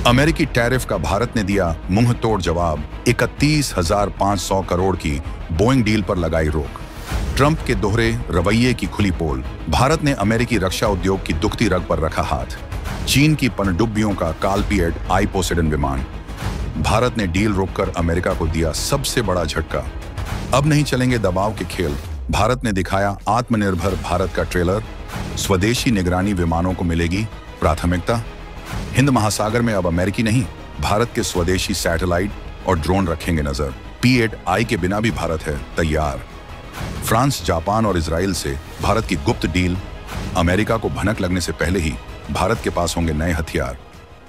अमेरिकी टैरिफ का भारत ने दिया मुंह तोड़ जवाब, 31,500 करोड़ की बोइंग डील पर लगाई रोक। ट्रंप के दोहरे रवैये की खुली पोल, भारत ने अमेरिकी रक्षा उद्योग की दुखती रग पर रखा हाथ। चीन की पनडुब्बियों का कालपीएड आई पोसेडन विमान, भारत ने डील रोककर अमेरिका को दिया सबसे बड़ा झटका। अब नहीं चलेंगे दबाव के खेल, भारत ने दिखाया आत्मनिर्भर भारत का ट्रेलर, स्वदेशी निगरानी विमानों को मिलेगी प्राथमिकता। हिंद महासागर में अब अमेरिकी नहीं, भारत के स्वदेशी सैटेलाइट और ड्रोन रखेंगे नजर। P-8I के बिना भी भारत है तैयार। फ्रांस, जापान और इजराइल से भारत की गुप्त डील, अमेरिका को भनक लगने से पहले ही भारत के पास होंगे नए हथियार।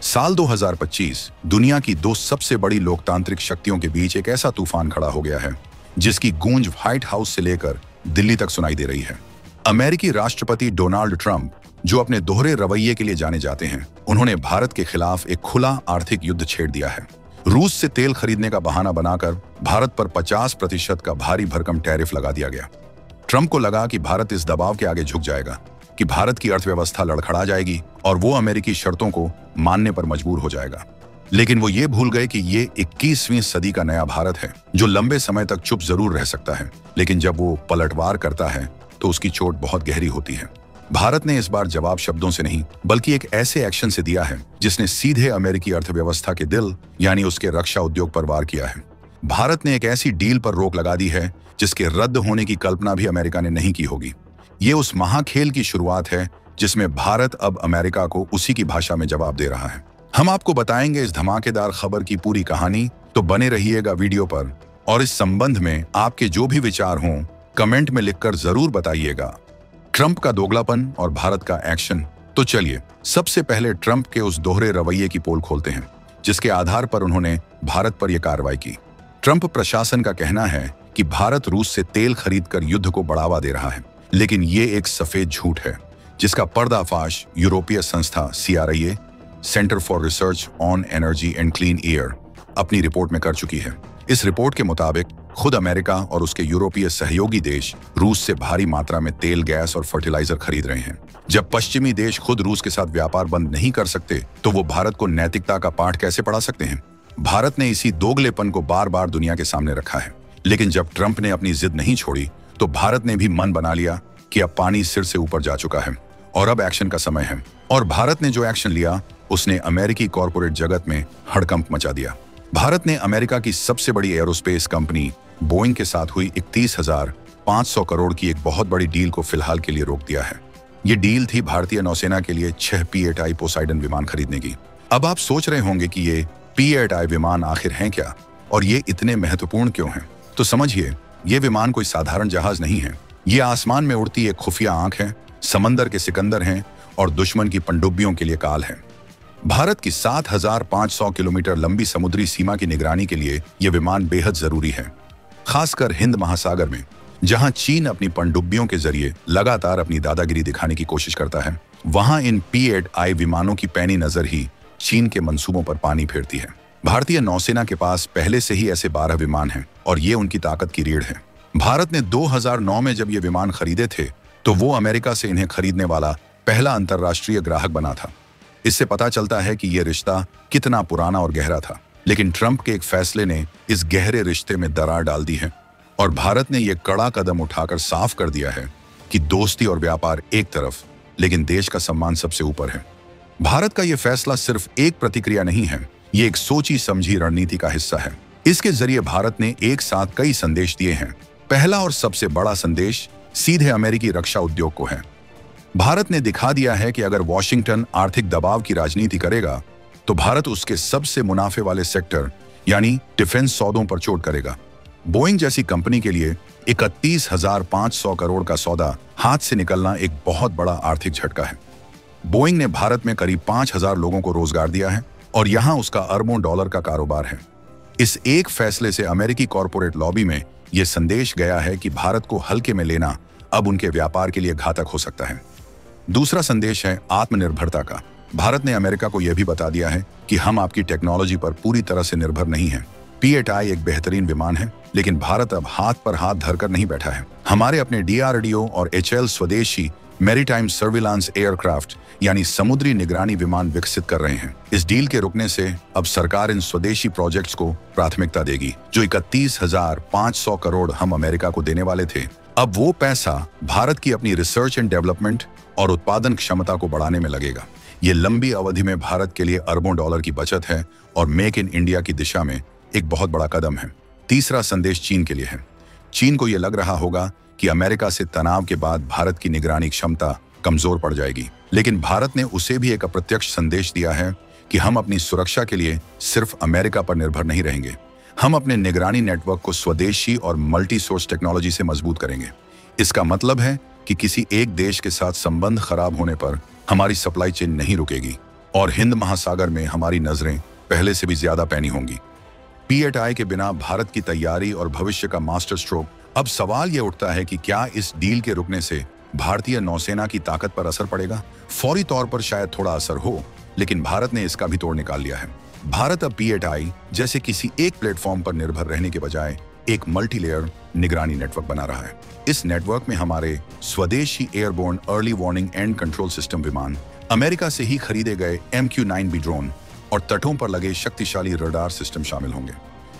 साल 2025 दुनिया की दो सबसे बड़ी लोकतांत्रिक शक्तियों के बीच एक ऐसा तूफान खड़ा हो गया है जिसकी गूंज व्हाइट हाउस से लेकर दिल्ली तक सुनाई दे रही है। अमेरिकी राष्ट्रपति डोनाल्ड ट्रंप, जो अपने दोहरे रवैये के लिए जाने जाते हैं, उन्होंने भारत के खिलाफ एक खुला आर्थिक युद्ध छेड़ दिया है। रूस से तेल खरीदने का बहाना बनाकर भारत पर 50% का भारी भरकम टैरिफ लगा दिया गया। ट्रंप को लगा कि भारत इस दबाव के आगे झुक जाएगा, कि भारत की अर्थव्यवस्था लड़खड़ा जाएगी और वो अमेरिकी शर्तों को मानने पर मजबूर हो जाएगा। लेकिन वो ये भूल गए कि ये 21वीं सदी का नया भारत है जो लंबे समय तक चुप जरूर रह सकता है, लेकिन जब वो पलटवार करता है तो उसकी चोट बहुत गहरी होती है। भारत ने इस बार जवाब शब्दों से नहीं बल्कि एक ऐसे एक्शन से दिया है जिसने सीधे अमेरिकी अर्थव्यवस्था के दिल यानी उसके रक्षा उद्योग पर वार किया है। भारत ने एक ऐसी डील पर रोक लगा दी है जिसके रद्द होने की कल्पना भी अमेरिका ने नहीं की होगी। ये उस महाखेल की शुरुआत है जिसमें भारत अब अमेरिका को उसी की भाषा में जवाब दे रहा है। हम आपको बताएंगे इस धमाकेदार खबर की पूरी कहानी, तो बने रहिएगा वीडियो पर। और इस संबंध में आपके जो भी विचार हों कमेंट में लिखकर जरूर बताइएगा। ट्रंप का दोगलापन और भारत का एक्शन। तो चलिए सबसे पहले ट्रंप के उस दोहरे रवैये की पोल खोलते हैं जिसके आधार पर उन्होंने भारत पर यह कार्रवाई की। ट्रंप प्रशासन का कहना है कि भारत रूस से तेल खरीदकर युद्ध को बढ़ावा दे रहा है, लेकिन ये एक सफेद झूठ है जिसका पर्दाफाश यूरोपीय संस्था CRIA, centre for research on energy and clean air, अपनी रिपोर्ट में कर चुकी है। इस रिपोर्ट के मुताबिक खुद अमेरिका और उसके यूरोपीय सहयोगी देश रूस से भारी मात्रा में तेल, गैस और फर्टिलाइजर खरीद रहे हैं। जब पश्चिमी देश खुद रूस के साथ व्यापार बंद नहीं कर सकते तो वो भारत को नैतिकता का पाठ कैसे पढ़ा सकते हैं? भारत ने इसी दोगलेपन को बार बार दुनिया के सामने रखा है, लेकिन जब ट्रंप ने अपनी जिद नहीं छोड़ी तो भारत ने भी मन बना लिया कि अब पानी सिर से ऊपर जा चुका है और अब एक्शन का समय है। और भारत ने जो एक्शन लिया उसने अमेरिकी कॉरपोरेट जगत में हड़कंप मचा दिया। भारत ने अमेरिका की सबसे बड़ी एरोस्पेस कंपनी बोइंग के साथ हुई 31,500 करोड़ की एक बहुत बड़ी डील को फिलहाल के लिए रोक दिया है। ये डील थी भारतीय नौसेना के लिए 6 P-8I पोसाइडन विमान खरीदने की। अब आप सोच रहे होंगे कि ये P-8I विमान आखिर हैं क्या और ये इतने महत्वपूर्ण क्यों हैं? तो समझिए, ये विमान कोई साधारण जहाज नहीं है। ये आसमान में उड़ती एक खुफिया आंख है, समंदर के सिकंदर हैं और दुश्मन की पनडुब्बियों के लिए काल है। भारत की 7,500 किलोमीटर लंबी समुद्री सीमा की निगरानी के लिए ये विमान बेहद जरूरी है, खासकर हिंद महासागर में जहां चीन अपनी पनडुब्बियों के जरिए लगातार अपनी दादागिरी दिखाने की कोशिश करता है। वहां इन P-8I विमानों की पैनी नजर ही चीन के मंसूबों पर पानी फेरती है। भारतीय नौसेना के पास पहले से ही ऐसे 12 विमान हैं और ये उनकी ताकत की रीढ़ है। भारत ने 2009 में जब ये विमान खरीदे थे तो वो अमेरिका से इन्हें खरीदने वाला पहला अंतर्राष्ट्रीय ग्राहक बना था। इससे पता चलता है कि यह रिश्ता कितना पुराना और गहरा था। लेकिन ट्रंप के एक फैसले ने इस गहरे रिश्ते में दरार डाल दी है और भारत ने यह कड़ा कदम उठाकर साफ कर दिया है कि दोस्ती और व्यापार एक तरफ, लेकिन देश का सम्मान सबसे ऊपर है। भारत का यह फैसला सिर्फ एक प्रतिक्रिया नहीं है, ये एक सोची समझी रणनीति का हिस्सा है। इसके जरिए भारत ने एक साथ कई संदेश दिए हैं। पहला और सबसे बड़ा संदेश सीधे अमेरिकी रक्षा उद्योग को है। भारत ने दिखा दिया है कि अगर वॉशिंगटन आर्थिक दबाव की राजनीति करेगा तो भारत उसके सबसे मुनाफे वाले सेक्टर यानी डिफेंस सौदों पर चोट करेगा। बोइंग जैसी कंपनी के लिए 31,500 करोड़ का सौदा हाथ से निकलना एक बहुत बड़ा आर्थिक झटका है। बोइंग ने भारत में करीब 5,000 लोगों को रोजगार दिया है और यहां उसका अरबों डॉलर का कारोबार है। इस एक फैसले से अमेरिकी कॉरपोरेट लॉबी में यह संदेश गया है कि भारत को हल्के में लेना अब उनके व्यापार के लिए घातक हो सकता है। दूसरा संदेश है आत्मनिर्भरता का। भारत ने अमेरिका को यह भी बता दिया है कि हम आपकी टेक्नोलॉजी पर पूरी तरह से निर्भर नहीं हैं। P-8I एक बेहतरीन विमान है, लेकिन भारत अब हाथ पर हाथ धरकर नहीं बैठा है। हमारे अपने DRDO और HAL स्वदेशी मैरीटाइम सर्विलांस एयरक्राफ्ट यानी समुद्री निगरानी विमान विकसित कर रहे हैं। इस डील के रुकने से अब सरकार इन स्वदेशी प्रोजेक्ट्स को प्राथमिकता देगी। जो 31,500 करोड़ हम अमेरिका को देने वाले थे, अब वो पैसा भारत की अपनी रिसर्च एंड डेवलपमेंट और उत्पादन क्षमता को बढ़ाने में लगेगा। ये लंबी अवधि में भारत के लिए अरबों डॉलर की बचत है और मेक इन इंडिया की दिशा में एक बहुत बड़ा कदम है। तीसरा संदेश चीन के लिए है। चीन को यह लग रहा होगा कि अमेरिका से तनाव के बाद भारत की निगरानी क्षमता कमजोर पड़ जाएगी, लेकिन भारत ने उसे भी एक अप्रत्यक्ष संदेश दिया है कि हम अपनी सुरक्षा के लिए सिर्फ अमेरिका पर निर्भर नहीं रहेंगे। हम अपने निगरानी नेटवर्क को स्वदेशी और मल्टी सोर्स टेक्नोलॉजी से मजबूत करेंगे। इसका मतलब है कि किसी एक देश के साथ संबंध खराब होने पर हमारी सप्लाई चेन नहीं रुकेगी और हिंद महासागर में हमारी नजरें पहले से भी ज्यादा पैनी होंगी। P8I के बिना भारत की तैयारी और भविष्य का मास्टर स्ट्रोक। अब सवाल यह उठता है कि क्या इस डील के रुकने से भारतीय नौसेना की ताकत पर असर पड़ेगा? फौरी तौर पर शायद थोड़ा असर हो, लेकिन भारत ने इसका भी तोड़ निकाल लिया है। भारत अब P8I जैसे किसी एक प्लेटफॉर्म पर निर्भर रहने के बजाय एक मल्टीलेयर निगरानी नेटवर्क बना रहा है। इस नेटवर्क में हमारे स्वदेशी airborne early warning and control system विमान, अमेरिका से ही खरीदे गए MQ-9B ड्रोन और तटों पर लगे शक्तिशाली रडार सिस्टम शामिल होंगे।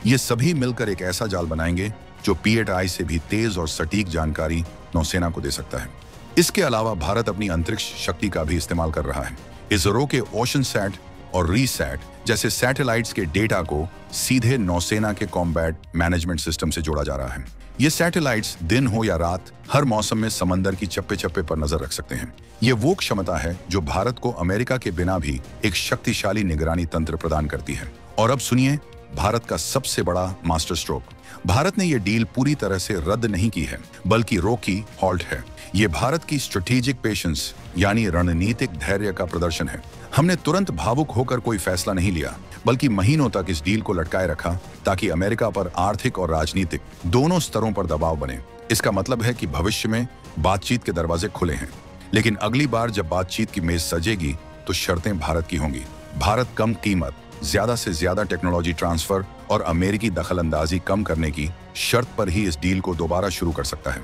ये सभी मिलकर एक ऐसा जाल बनाएंगे जो P8I से भी तेज और सटीक जानकारी नौसेना को दे सकता है। इसके अलावा भारत अपनी अंतरिक्ष शक्ति का भी इस्तेमाल कर रहा है। इसरो के ओशन सैट और रीसैट जैसे सैटेलाइट्स के डेटा को सीधे नौसेना के कॉम्बैट मैनेजमेंट सिस्टम से जोड़ा जा रहा है। ये सैटेलाइट्स दिन हो या रात हर मौसम में समंदर की चप्पे चप्पे पर नजर रख सकते हैं। ये वो क्षमता है जो भारत को अमेरिका के बिना भी एक शक्तिशाली निगरानी तंत्र प्रदान करती है। और अब सुनिए भारत का सबसे बड़ा मास्टर स्ट्रोक। भारत ने यह डील पूरी तरह से रद्द नहीं की है, बल्कि रोकी हॉल्ट है। ये भारत की स्ट्रेटेजिक पेशेंस यानी रणनीतिक धैर्य का प्रदर्शन है। हमने तुरंत भावुक होकर कोई फैसला नहीं लिया, बल्कि महीनों तक इस डील को लटकाए रखा ताकि अमेरिका पर आर्थिक और राजनीतिक दोनों स्तरों पर दबाव बने। इसका मतलब है कि भविष्य में बातचीत के दरवाजे खुले हैं, लेकिन अगली बार जब बातचीत की मेज सजेगी तो शर्तें भारत की होंगी। भारत कम कीमत, ज्यादा से ज्यादा टेक्नोलॉजी ट्रांसफर और अमेरिकी दखलंदाजी कम करने की शर्त पर ही इस डील को दोबारा शुरू कर सकता है।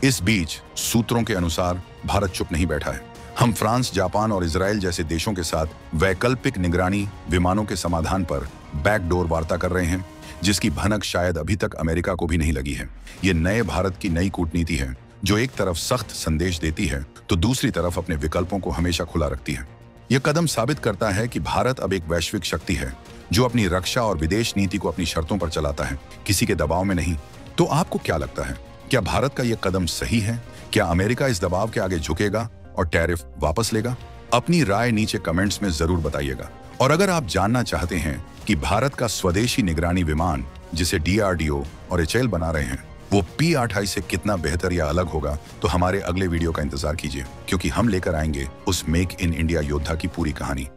इस बीच सूत्रों के अनुसार भारत चुप नहीं बैठा है। हम फ्रांस, जापान और इजराइल जैसे देशों के साथ वैकल्पिक निगरानी विमानों के समाधान पर बैकडोर वार्ता कर रहे हैं, जिसकी भनक शायद अभी तक अमेरिका को भी नहीं लगी है। ये नए भारत की नई कूटनीति है, जो एक तरफ सख्त संदेश देती है तो दूसरी तरफ अपने विकल्पों को हमेशा खुला रखती है। यह कदम साबित करता है कि भारत अब एक वैश्विक शक्ति है, जो अपनी रक्षा और विदेश नीति को अपनी शर्तों पर चलाता है, किसी के दबाव में नहीं। तो आपको क्या लगता है, क्या भारत का यह कदम सही है? क्या अमेरिका इस दबाव के आगे झुकेगा और टैरिफ वापस लेगा? अपनी राय नीचे कमेंट्स में जरूर बताइएगा। और अगर आप जानना चाहते हैं कि भारत का स्वदेशी निगरानी विमान, जिसे DRDO और HAL बना रहे हैं, वो P8I से कितना बेहतर या अलग होगा, तो हमारे अगले वीडियो का इंतजार कीजिए, क्योंकि हम लेकर आएंगे उस मेक इन इंडिया योद्धा की पूरी कहानी।